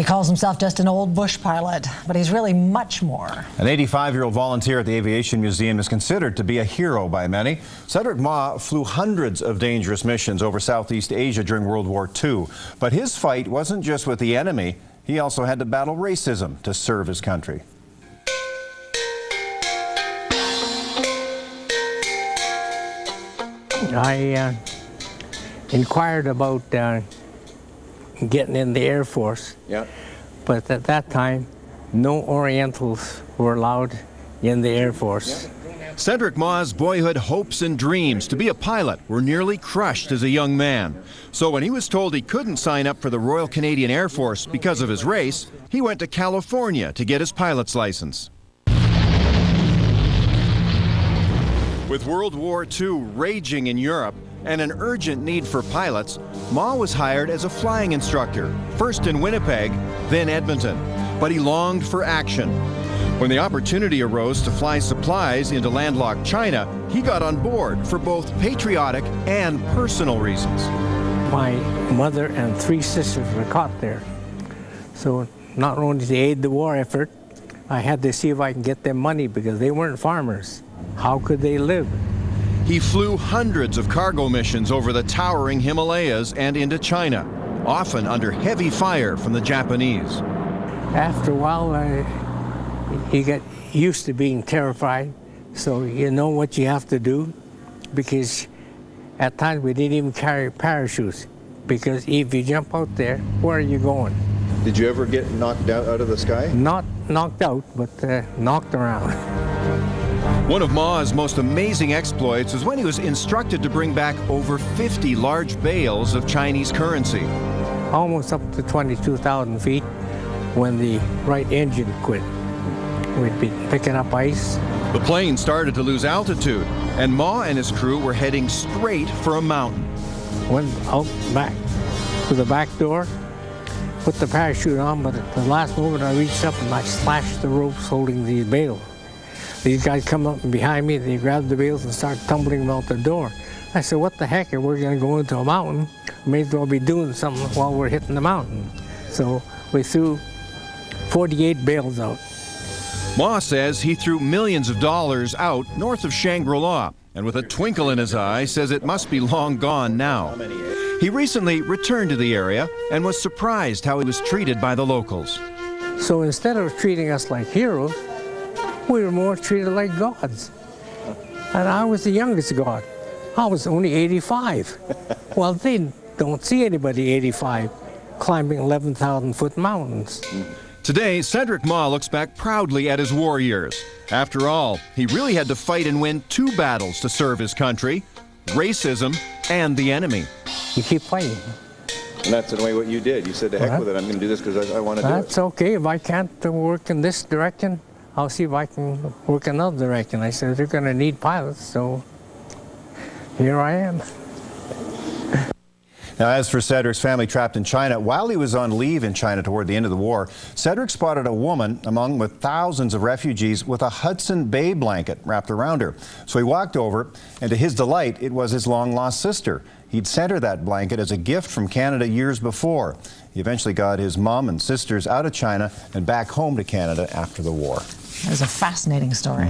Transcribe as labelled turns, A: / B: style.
A: He calls himself just an old bush pilot, but he's really much more.
B: An 85-year-old volunteer at the Aviation Museum is considered to be a hero by many. Cedric Mah flew hundreds of dangerous missions over Southeast Asia during World War II. But his fight wasn't just with the enemy. He also had to battle racism to serve his country.
C: I inquired about getting in the Air Force, but at that time, no Orientals were allowed in the Air Force.
B: Cedric Mah's boyhood hopes and dreams to be a pilot were nearly crushed as a young man. So when he was told he couldn't sign up for the Royal Canadian Air Force because of his race, he went to California to get his pilot's license. With World War II raging in Europe and an urgent need for pilots, Mah was hired as a flying instructor, first in Winnipeg, then Edmonton. But he longed for action. When the opportunity arose to fly supplies into landlocked China, he got on board for both patriotic and personal reasons.
C: My mother and 3 sisters were caught there. So not only to aid the war effort, I had to see if I can get them money because they weren't farmers. How could they live?
B: He flew hundreds of cargo missions over the towering Himalayas and into China, often under heavy fire from the Japanese.
C: After a while, you get used to being terrified, so you know what you have to do, because at times we didn't even carry parachutes, because if you jump out there, where are you going?
B: Did you ever get knocked out of the sky?
C: Not knocked out, but knocked around.
B: One of Mah's most amazing exploits was when he was instructed to bring back over 50 large bales of Chinese currency.
C: Almost up to 22,000 feet when the right engine quit. We'd be picking up ice.
B: The plane started to lose altitude, and Mah and his crew were heading straight for a mountain.
C: Went out back to the back door, put the parachute on, but at the last moment I reached up and I slashed the ropes holding the bale. These guys come up behind me, they grab the bales and start tumbling them out the door. I said, what the heck, if we're going to go into a mountain, we may as well be doing something while we're hitting the mountain. So we threw 48 bales out.
B: Mah says he threw millions of dollars out north of Shangri-La, and with a twinkle in his eye says it must be long gone now. He recently returned to the area and was surprised how he was treated by the locals.
C: So instead of treating us like heroes, we were more treated like gods. And I was the youngest god. I was only 85. Well, they don't see anybody 85 climbing 11,000-foot mountains.
B: Today, Cedric Mah looks back proudly at his war years. After all, he really had to fight and win 2 battles to serve his country, racism and the enemy.
C: You keep fighting.
D: And that's in a way what you did. You said, to heck with it, I'm going to do this because I want to do it.
C: That's okay. If I can't work in this direction, I'll see if I can work another direction. I said, they're going to need pilots, so here I am.
B: Now, as for Cedric's family trapped in China, while he was on leave in China toward the end of the war, Cedric spotted a woman with thousands of refugees with a Hudson Bay blanket wrapped around her. So he walked over, and to his delight, it was his long-lost sister. He'd sent her that blanket as a gift from Canada years before. He eventually got his mom and sisters out of China and back home to Canada after the war.
A: It was a fascinating story.